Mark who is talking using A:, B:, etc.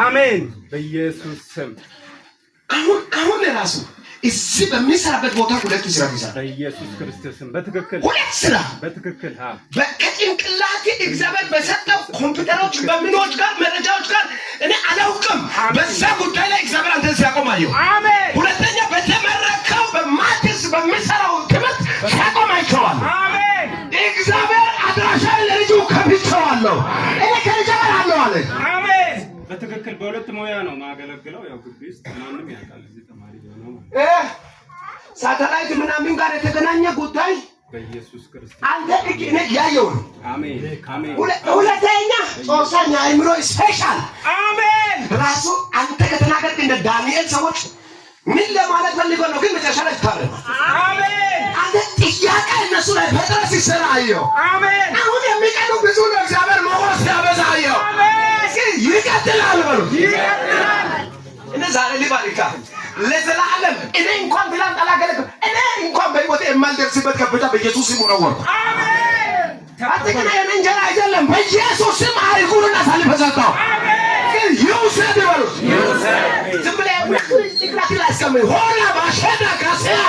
A: አሜን በኢየሱስ ስም
B: አሁን ለራሱ እዚህ በሚሰራበት ቦታ ሁለት ስራ ይሰራል
A: በኢየሱስ ክርስቶስ ስም በትክክል
B: ሁለት ስራ
A: በትክክል
B: በጭንቅላቴ እግዚአብሔር በሰጠው ኮምፒውተሮች በሚኖች ጋር መረጃዎች ጋር እኔ አላውቅም በዛ ጉዳይ ላይ እግዚአብሔር አንተ ሲያቆማየው
A: አሜን
B: ሁለተኛ በተመረከው በማትስ በሚሰራው ትምህርት ሲያቆማይቸዋል አሜን እግዚአብሔር አድራሻን ለልጁ ከብቸዋለሁ እኔ ከልጀመር አለው አለ
A: አሜን በትክክል በሁለት ሞያ ነው ማገለግለው ያው ግቢ ውስጥ ማንንም ያውቃል እዚህ ተማሪ ነው
B: ሳተላይት ምናምን ጋር የተገናኘ ጉዳይ
A: በኢየሱስ ክርስቶስ
B: አንተ እኔ ያየው
A: አሜን አሜን
B: ሁለተኛ ጾሳኛ አይምሮ ስፔሻል
A: አሜን
B: ራሱ አንተ ከተናገርክ እንደ ዳንኤል ሰዎች ምን ለማለት ፈልጎ ነው ግን መጨረሻ ላይ ታረመ አሜን አንተ ጥያቄ እነሱ ላይ በጥረስ ይሰራየው አሜን አሁን የሚቀኑ ብዙ ነው እግዚአብሔር ሞገስ ያበዛየው አሜን ይቀጥላል በሉ ይቀጥላል እነ ዛሬ ሊባሪካ ለዘላለም እኔ እንኳን ብላን ተላገለክ እኔ እንኳን በህይወቴ የማልደርስበት ከፍታ በኢየሱስ ስም ነው አሜን አጥቂና የእንጀራ አይደለም በኢየሱስ ስም አይጉርና ሳልፈዛታው አሜን ይውሰድ በሉ ይውሰድ ዝም ብለህ ይቅላቲ ላስቀምጥ ሆላ ባሸዳ ካሰያ